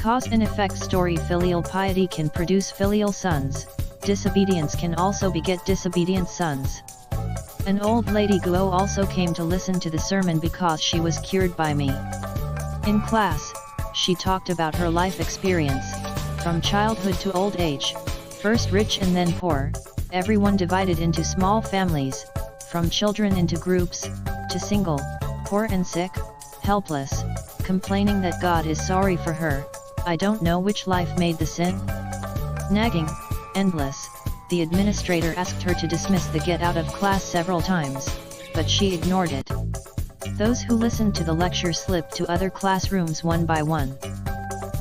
Because an effect story filial piety can produce filial sons, disobedience can also beget disobedient sons. An old lady Guo also came to listen to the sermon because she was cured by me. In class, she talked about her life experience, from childhood to old age, first rich and then poor, everyone divided into small families, from children into groups, to single, poor and sick, helpless, complaining that God is sorry for her. I don't know which life made the sin. Nagging, endless. The administrator asked her to dismiss the get out of class several times, but she ignored it. Those who listened to the lecture slipped to other classrooms one by one.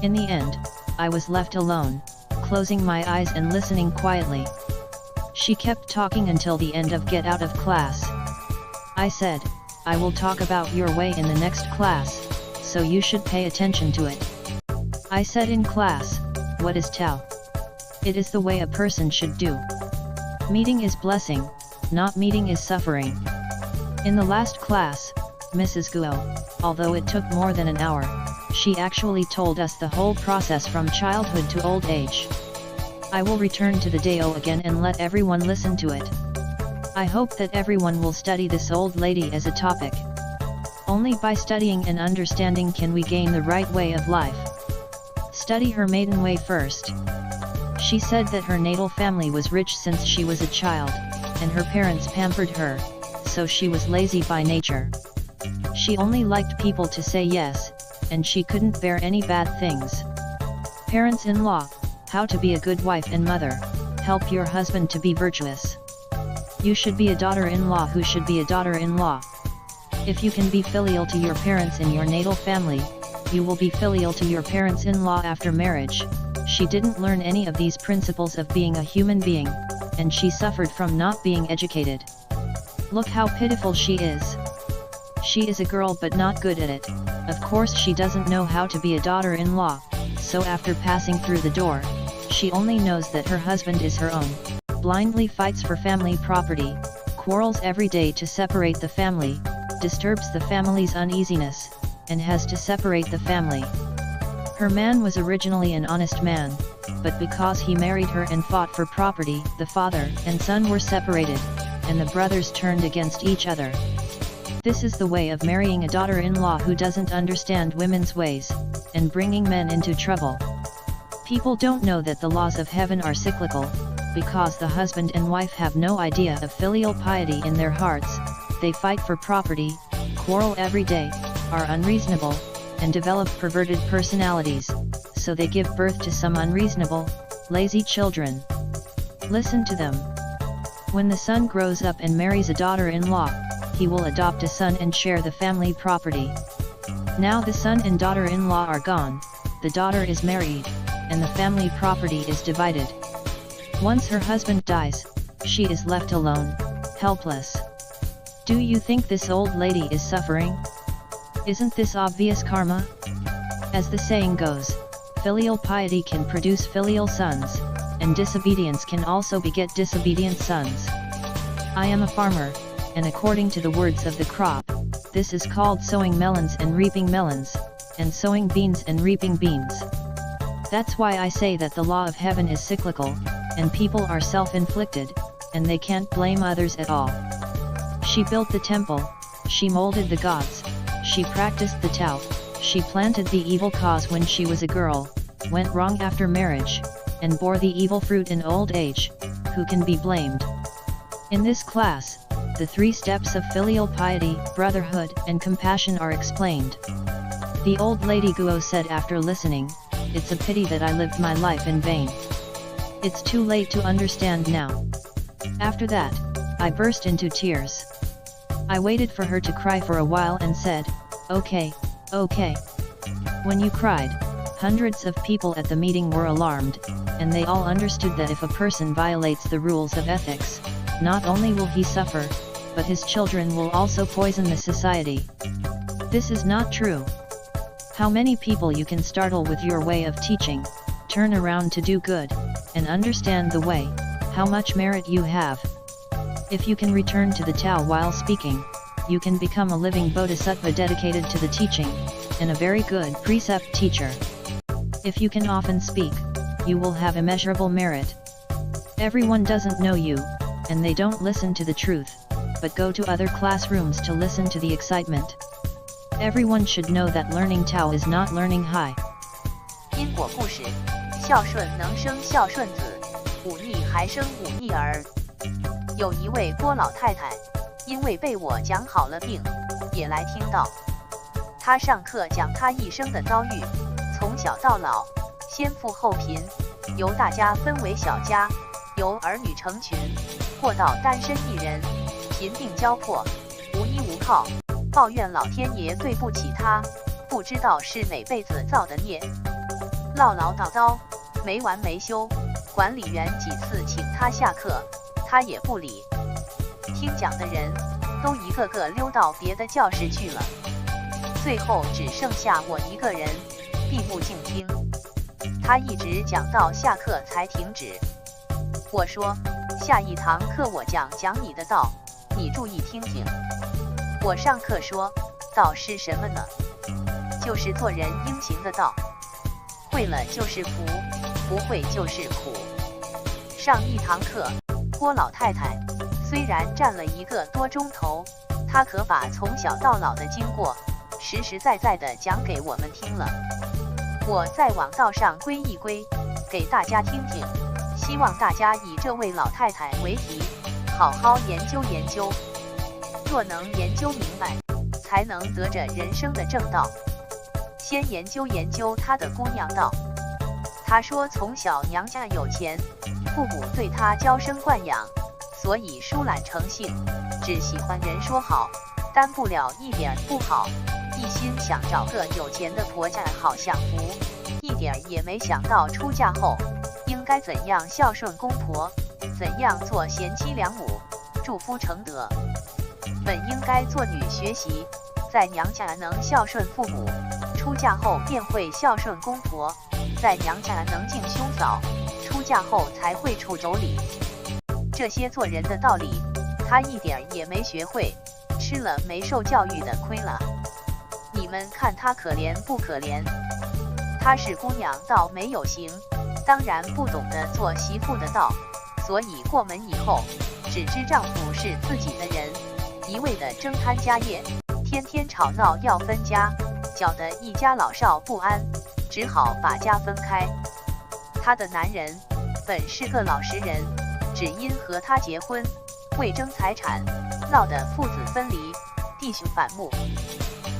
In the end, I was left alone, closing my eyes and listening quietly. She kept talking until the end of get out of class. I said, I will talk about your way in the next class, so you should pay attention to it. I said in class, what is Tao? It is the way a person should do. Meeting is blessing, not meeting is suffering. In the last class, Mrs. Guo, although it took more than an hour, she actually told us the whole process from childhood to old age. I will return to the Dao again and let everyone listen to it. I hope that everyone will study this old lady as a topic. Only by studying and understanding can we gain the right way of life. Study her maiden way first. She said that her natal family was rich since she was a child, and her parents pampered her, so she was lazy by nature. She only liked people to say yes, and she couldn't bear any bad things. Parents-in-law, how to be a good wife and mother, help your husband to be virtuous. You should be a daughter-in-law who should be a daughter-in-law. If you can be filial to your parents in your natal family, you will be filial to your parents-in-law after marriage. She didn't learn any of these principles of being a human being, and she suffered from not being educated. Look how pitiful she is. She is a girl but not good at it. Of course she doesn't know how to be a daughter-in-law, so after passing through the door, she only knows that her husband is her own, blindly fights for family property, quarrels every day to separate the family, disturbs the family's uneasiness, and has to separate the family. Her man was originally an honest man, but because he married her and fought for property, the father and son were separated, and the brothers turned against each other. This is the way of marrying a daughter-in-law who doesn't understand women's ways, and bringing men into trouble. People don't know that the laws of heaven are cyclical, because the husband and wife have no idea of filial piety in their hearts. They fight for property, quarrel every day, are unreasonable, and develop perverted personalities, so they give birth to some unreasonable, lazy children. Listen to them. When the son grows up and marries a daughter-in-law, he will adopt a son and share the family property. Now the son and daughter-in-law are gone, the daughter is married, and the family property is divided. Once her husband dies, she is left alone, helpless. Do you think this old lady is suffering? Isn't this obvious karma? As the saying goes, filial piety can produce filial sons, and disobedience can also beget disobedient sons. I am a farmer, and according to the words of the crop, this is called sowing melons and reaping melons, and sowing beans and reaping beans. That's why I say that the law of heaven is cyclical, and people are self-inflicted, and they can't blame others at all. She built the temple, she molded the gods, she practiced the Tao, she planted the evil cause when she was a girl, went wrong after marriage, and bore the evil fruit in old age. Who can be blamed? In this class, the 3 steps of filial piety, brotherhood, and compassion are explained. The old lady Guo said after listening, "It's a pity that I lived my life in vain. It's too late to understand now." After that, I burst into tears. I waited for her to cry for a while and said, "Okay, okay." When you cried, hundreds of people at the meeting were alarmed, and they all understood that if a person violates the rules of ethics, not only will he suffer, but his children will also poison the society. This is not true. How many people you can startle with your way of teaching, turn around to do good, and understand the way, how much merit you have. If you can return to the Tao while speaking, you can become a living bodhisattva dedicated to the teaching, and a very good precept teacher. If you can often speak, you will have immeasurable merit. Everyone doesn't know you, and they don't listen to the truth, but go to other classrooms to listen to the excitement. Everyone should know that learning Tao is not learning high. 因果故事：孝顺能生孝顺子，忤逆还生忤逆儿。有一位郭老太太，因为被我讲好了病，也来听到。她上课讲她一生的遭遇，从小到老，先富后贫，由大家分为小家，由儿女成群，或到单身一人，贫病交迫，无依无靠，抱怨老天爷对不起她，不知道是哪辈子造的孽，唠唠叨叨，没完没休。管理员几次请她下课，她也不理。听讲的人都一个个溜到别的教室去了，最后只剩下我一个人，闭目静听。她一直讲到下课才停止。我说，下一堂课我讲你的道，你注意听听。我上课说，道是什么呢？就是做人应行的道，会了就是福，不会就是苦。上一堂课，郭老太太虽然站了1个多钟头，她可把从小到老的经过实实在在的讲给我们听了。我再往道上归一归，给大家听听，希望大家以这位老太太为题，好好研究研究。若能研究明白，才能得着人生的正道。先研究研究她的姑娘道。她说从小娘家有钱，父母对她娇生惯养，所以疏懒成性，只喜欢人说好，担不了一点不好，一心想找个有钱的婆家好享福，一点也没想到出嫁后应该怎样孝顺公婆，怎样做贤妻良母，助夫成德。本应该做女学习，在娘家能孝顺父母，出嫁后便会孝顺公婆，在娘家能敬兄嫂，出嫁后才会处妯娌。这些做人的道理，她一点也没学会，吃了没受教育的亏了。你们看她可怜不可怜？她是姑娘道没有行，当然不懂得做媳妇的道，所以过门以后，只知丈夫是自己的人，一味的争贪家业，天天吵闹要分家，搅得一家老少不安，只好把家分开。她的男人本是个老实人，只因和她结婚，为争财产，闹得父子分离，弟兄反目。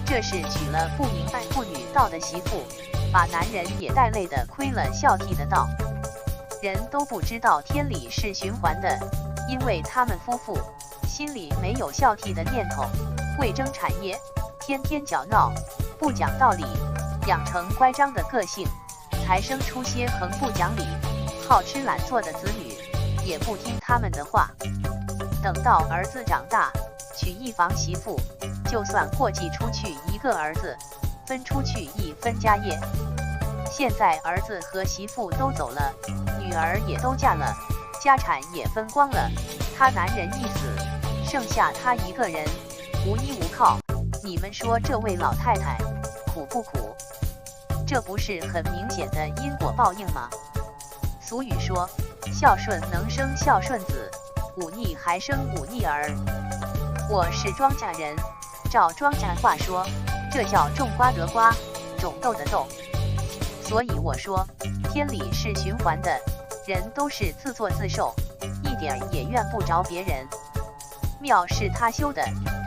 这是娶了不明白妇女道的媳妇，把男人也带累的亏了孝悌的道。人都不知道天理是循环的，因为他们夫妇心里没有孝悌的念头，为争产业，天天搅闹，不讲道理，养成乖张的个性，才生出些横不讲理、好吃懒做的子女，也不听他们的话。等到儿子长大，娶一房媳妇，就算过继出去一个儿子，分出去一分家业。现在儿子和媳妇都走了，女儿也都嫁了，家产也分光了，他男人一死，剩下他一个人，无依无靠。你们说这位老太太苦不苦？这不是很明显的因果报应吗？俗语说，孝顺能生孝顺子，忤逆还生忤逆儿。我是庄稼人，照庄稼话说，这叫种瓜得瓜，种豆得豆。所以我说，天理是循环的，人都是自作自受，一点也怨不着别人。庙是他修的，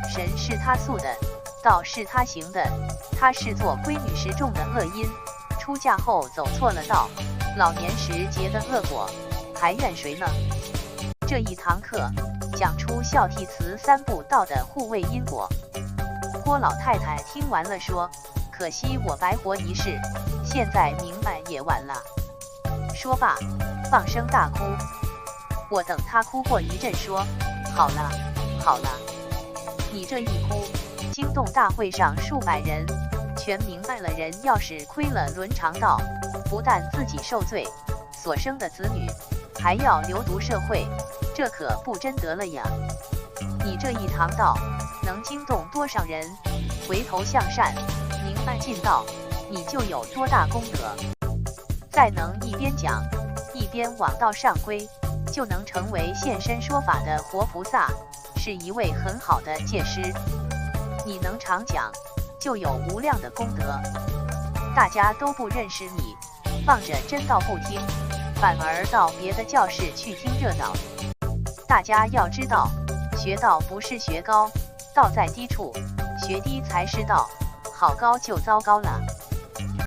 神是他塑的，道是他行的，他是做闺女时种的恶因，出嫁后走错了道，老年时结的恶果，还怨谁呢？这一堂课讲出孝悌慈三不道的互为因果。郭老太太听完了说，可惜我白活一世，现在明白也晚了。说罢放声大哭。我等她哭过一阵说，好了好了。你这一哭，惊动大会上数百人，全明白了，人要是亏了伦常道，不但自己受罪，所生的子女还要流毒社会，这可不真得了呀。你这一堂道能惊动多少人，回头向善，明白尽道，你就有多大功德。再能一边讲一边往道上归，就能成为现身说法的活菩萨，是一位很好的戒师。你能常讲，就有无量的功德。大家都不认识你，放着真道不听，反而到别的教室去听热闹。大家要知道，学道不是学高，道在低处，学低才是道，好高就糟糕了。